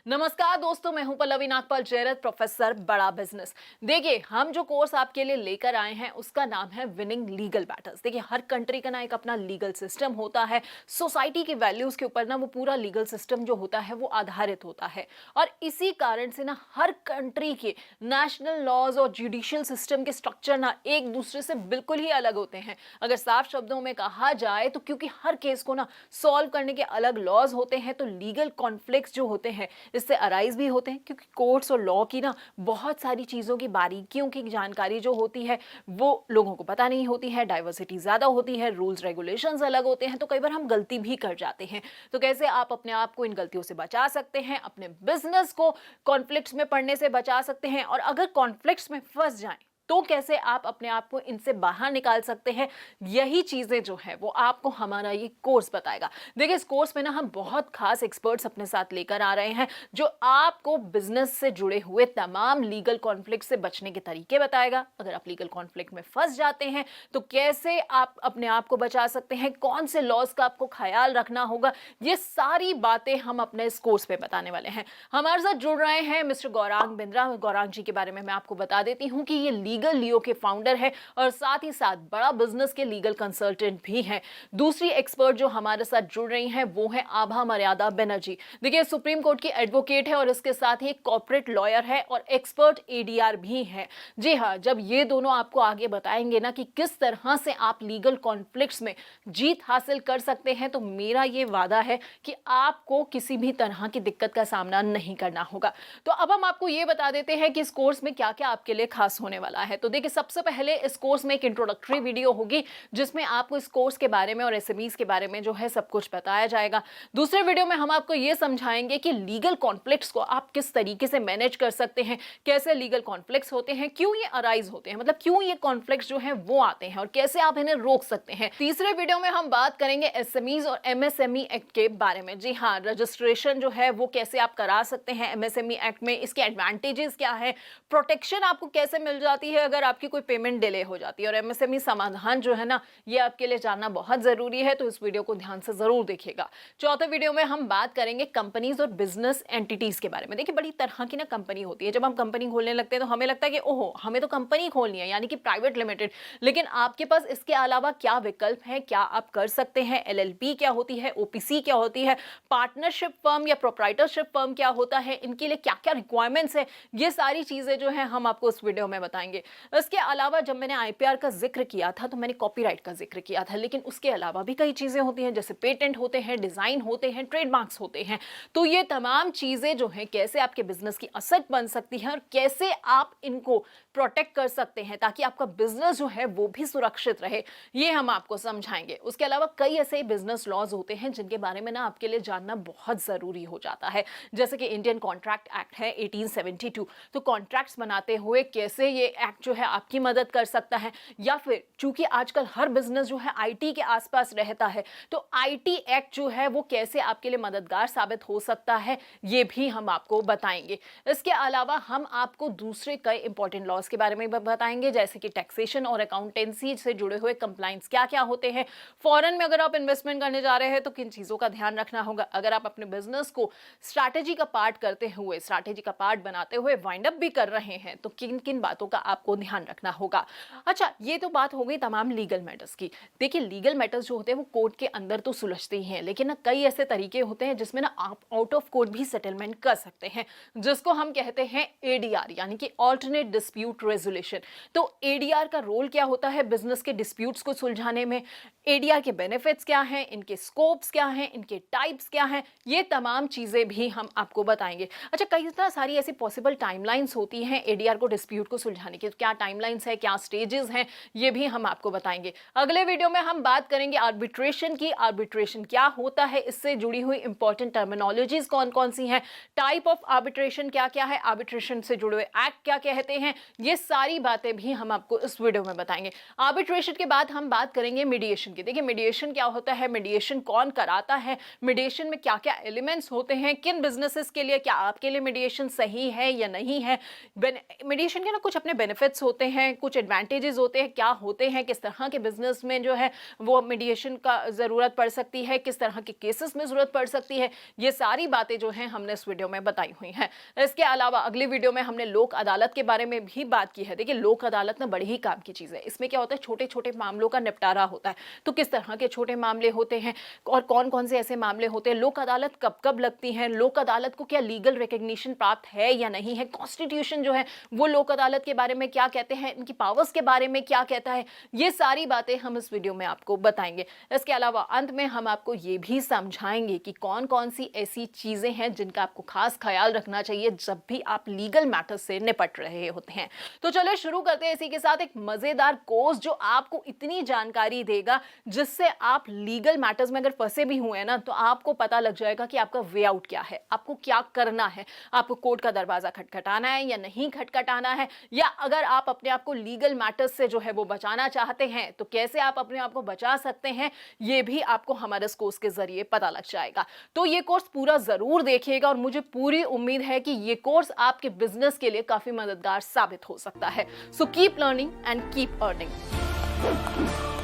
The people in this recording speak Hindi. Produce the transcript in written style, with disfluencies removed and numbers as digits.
नमस्कार दोस्तों, मैं हूं पल्लवी नागपाल जयरथ, प्रोफेसर बड़ा बिजनेस। देखिए, हम जो कोर्स आपके लिए लेकर आए हैं उसका नाम है विनिंग लीगल बैटल्स। देखिए, हर कंट्री का ना एक अपना लीगल सिस्टम होता है। सोसाइटी की वैल्यूज के ऊपर ना वो पूरा लीगल सिस्टम जो होता है वो आधारित होता है। और इसी कारण से ना हर कंट्री के नेशनल लॉज और जुडिशियल सिस्टम के स्ट्रक्चर ना एक दूसरे से बिल्कुल ही अलग होते हैं। अगर साफ शब्दों में कहा जाए तो क्योंकि हर केस को ना सॉल्व करने के अलग लॉज होते हैं, तो लीगल कॉन्फ्लिक्ट्स जो होते हैं इससे अराइज भी होते हैं, क्योंकि कोर्ट्स और लॉ की ना बहुत सारी चीज़ों की बारीकियों की जानकारी जो होती है वो लोगों को पता नहीं होती है। डाइवर्सिटी ज़्यादा होती है, रूल्स रेगुलेशंस अलग होते हैं, तो कई बार हम गलती भी कर जाते हैं। तो कैसे आप अपने आप को इन गलतियों से बचा सकते हैं, अपने बिजनेस को कॉन्फ्लिक्ट्स में पड़ने से बचा सकते हैं, और अगर कॉन्फ्लिक्ट्स में फंस जाएं तो कैसे आप अपने आप को इनसे बाहर निकाल सकते हैं, यही चीजें जो है वो आपको हमारा ये कोर्स बताएगा। देखिए, इस कोर्स में ना हम बहुत खास एक्सपर्ट्स अपने साथ लेकर आ रहे हैं जो आपको बिजनेस से जुड़े हुए तमाम लीगल कॉन्फ्लिक्ट से बचने के तरीके बताएगा। अगर आप लीगल कॉन्फ्लिक्ट में फंस जाते हैं तो कैसे आप अपने आप को बचा सकते हैं, कौन से लॉज का आपको ख्याल रखना होगा, ये सारी बातें हम अपने इस कोर्स में बताने वाले हैं। हमारे साथ जुड़ रहे हैं मिस्टर गौरांग बिंद्रा। गौरांग जी के बारे में मैं आपको बता देती हूँ कि ये लीगल लियो के फाउंडर है और साथ ही साथ बड़ा बिजनेस के लीगल कंसल्टेंट भी हैं। दूसरी एक्सपर्ट जो हमारे साथ जुड़ रही हैं वो है आभा मर्यादा बनर्जी। देखिए, सुप्रीम कोर्ट की एडवोकेट है और इसके साथ ही कॉर्पोरेट लॉयर है और एक्सपर्ट एडीआर भी है। जी हाँ, जब ये दोनों आपको आगे बताएंगे ना कि किस तरह से आप लीगल कॉन्फ्लिक्ट्स में जीत हासिल कर सकते हैं, तो मेरा ये वादा है कि आपको किसी भी तरह की दिक्कत का सामना नहीं करना होगा। तो अब हम आपको ये बता देते हैं कि इस कोर्स में क्या क्या आपके लिए खास होने वाला है। तो देखिए, सबसे पहले इस कोर्स में एक इंट्रोडक्टरी वीडियो होगी जिसमें आपको इस कोर्स के बारे में और एसएमईज के बारे में जो है सब कुछ बताया जाएगा। दूसरे वीडियो में हम आपको ये समझाएंगे कि लीगल कॉन्फ्लिक्ट्स को आप किस तरीके से मैनेज कर सकते हैं, कैसे लीगल कॉन्फ्लिक्ट्स होते हैं, क्यों ये अराइज होते हैं, मतलब क्यों ये कॉन्फ्लिक्ट्स जो हैं वो आते हैं और कैसे आप इन्हें रोक सकते हैं। तीसरे वीडियो में हम बात करेंगे एसएमईज और एमएसएमई एक्ट के बारे में। जी हाँ, रजिस्ट्रेशन जो है वो कैसे आप करा सकते हैं एमएसएमई एक्ट में, इसके एडवांटेजेस क्या है, प्रोटेक्शन आपको कैसे मिल जाती है अगर आपकी कोई पेमेंट डिले हो जाती है, और एमएसएमई समाधान जो है ना ये आपके लिए जानना बहुत जरूरी है, तो इस वीडियो को ध्यान से जरूर देखिएगा। चौथे वीडियो में हम बात करेंगे कंपनीज और बिजनेस एंटिटीज के बारे में। देखिए, बड़ी तरह की ना कंपनी होती है। जब हम कंपनी खोलने लगते हैं तो हमें लगता है कि ओहो, हमें तो कंपनी खोलनी है, यानी कि प्राइवेट लिमिटेड, लेकिन आपके पास इसके अलावा क्या विकल्प है, क्या आप कर सकते हैं। एलएलपी क्या होती है, ओपीसी क्या होती है, पार्टनरशिप फर्म या प्रोप्राइटरशिप फर्म क्या होता है, इनके लिए क्या क्या रिक्वायरमेंट्स है, ये सारी चीजें जो है हम आपको इस वीडियो में बताएंगे। इसके अलावा जब मैंने आईपीआर का जिक्र किया था तो मैंने कॉपीराइट का जिक्र किया था, लेकिन उसके अलावा भी कई चीजें होती हैं, जैसे पेटेंट होते हैं, डिजाइन होते हैं, ट्रेडमार्क्स होते हैं। तो ये तमाम चीजें जो हैं कैसे आपके बिजनेस की असेट बन सकती हैं और कैसे आप इनको प्रोटेक्ट कर सकते हैं ताकि आपका बिजनेस जो है वो भी सुरक्षित रहे, ये हम आपको समझाएंगे। उसके अलावा कई ऐसे बिजनेस लॉज होते हैं जिनके बारे में ना आपके लिए जानना बहुत जरूरी हो जाता है, जैसे कि इंडियन कॉन्ट्रैक्ट एक्ट है 1872। तो कॉन्ट्रैक्ट्स बनाते हुए कैसे ये एक्ट जो है आपकी मदद कर सकता है, या फिर चूंकि आजकल हर बिजनेस जो है आईटी के आसपास रहता है, तो आईटी एक्ट जो है वो कैसे आपके लिए मददगार साबित हो सकता है, ये भी हम आपको बताएंगे। इसके अलावा हम आपको दूसरे कई इंपॉर्टेंट लॉज के बारे में बताएंगे, जैसे कि टैक्सेशन और अकाउंटेंसी से जुड़े हुए कंप्लाइंस क्या क्या होते हैं। फॉरेन में अगर आप इन्वेस्टमेंट करने जा रहे हैं तो किन चीजों का ध्यान रखना होगा। अगर आप अपने बिजनेस को स्ट्रैटेजी का पार्ट करते हुए, स्ट्रैटेजी का पार्ट बनाते हुए वाइंड अप भी कर रहे हैं, तो किन किन बातों का आपको ध्यान रखना होगा। अच्छा, ये तो बात हो गई तमाम लीगल मैटर्स की। देखिए, लीगल मैटर्स जो होते हैं वो कोर्ट के अंदर तो सुलझते ही हैं, लेकिन ना कई ऐसे तरीके होते हैं जिसमें ना आप आउट ऑफ कोर्ट भी सेटलमेंट कर सकते हैं, जिसको हम कहते हैं एडीआर, यानी कि ऑल्टरनेट डिस्प्यूट रेजोल्यूशन। तो एडीआर का रोल क्या होता है बिजनेस के डिस्प्यूट्स को सुलझाने में, एडीआर के बेनिफिट्स क्या हैं, इनके स्कोप्स क्या हैं, इनके टाइप्स क्या हैं, ये तमाम चीजें भी हम आपको बताएंगे। अच्छा, कई सारी ऐसी पॉसिबल टाइमलाइंस होती हैं एडीआर को डिस्प्यूट को सुलझाने की, तो क्या टाइमलाइंस है, क्या स्टेजेस हैं, ये भी हम आपको बताएंगे। अगले वीडियो में हम बात करेंगे आर्बिट्रेशन की। आर्बिट्रेशन क्या होता है, इससे जुड़ी हुई इंपॉर्टेंट टर्मिनोलॉजीज कौन कौन सी हैं, टाइप ऑफ आर्बिट्रेशन क्या क्या है, आर्बिट्रेशन से जुड़े हुए एक्ट क्या कहते हैं, ये सारी बातें भी हम आपको इस वीडियो में बताएंगे। आर्बिट्रेशन के बाद हम बात करेंगे मीडिएशन की। देखिए, मीडिएशन क्या होता है, मीडिएशन कौन कराता है, मीडिएशन में क्या क्या एलिमेंट्स होते हैं, किन बिजनेसेस के लिए, क्या आपके लिए मीडिएशन सही है या नहीं है, मीडिएशन के ना कुछ अपने बेनिफिट्स होते हैं, कुछ एडवांटेजेस होते हैं, क्या होते हैं, किस तरह के बिजनेस में जो है वो मीडिएशन का ज़रूरत पड़ सकती है, किस तरह के केसेस में ज़रूरत पड़ सकती है, ये सारी बातें जो हैं हमने इस वीडियो में बताई हुई हैं। इसके अलावा अगली वीडियो में हमने लोक अदालत के बारे में भी बात की है। देखिए, लोक अदालत ना बड़ी ही काम की चीज़ है। इसमें क्या होता है, छोटे छोटे मामलों का निपटारा होता है। तो किस तरह के छोटे मामले होते हैं और कौन कौन से ऐसे मामले होते हैं, लोक अदालत कब कब लगती हैं, लोक अदालत को क्या लीगल रिकग्निशन प्राप्त है या नहीं है, कॉन्स्टिट्यूशन जो है वो लोक अदालत के बारे में क्या कहते हैं, इनकी पावर्स के बारे में क्या कहता है, ये सारी बातें हम इस वीडियो में आपको बताएंगे। इसके अलावा अंत में हम आपको ये भी समझाएंगे कि कौन कौन सी ऐसी चीजें हैं जिनका आपको खास ख्याल रखना चाहिए जब भी आप लीगल मैटर्स से निपट रहे होते हैं। तो चलिए शुरू करते हैं इसी के साथ एक मजेदार कोर्स जो आपको इतनी जानकारी देगा जिससे आप लीगल मैटर्स में अगर फंसे भी हुए हैं ना, तो आपको पता लग जाएगा कि आपका वे आउट क्या है, आपको क्या करना है, आपको कोर्ट का दरवाजा खटखटाना है या नहीं खटखटाना है, या अगर आप अपने आप को लीगल मैटर्स से जो है वो बचाना चाहते हैं तो कैसे आप अपने आप को बचा सकते हैं, ये भी आपको हमारे इस कोर्स के जरिए पता लग जाएगा। तो ये कोर्स पूरा जरूर देखिएगा और मुझे पूरी उम्मीद है कि ये कोर्स आपके बिजनेस के लिए काफी मददगार साबित हो सकता है। So keep learning and keep earning.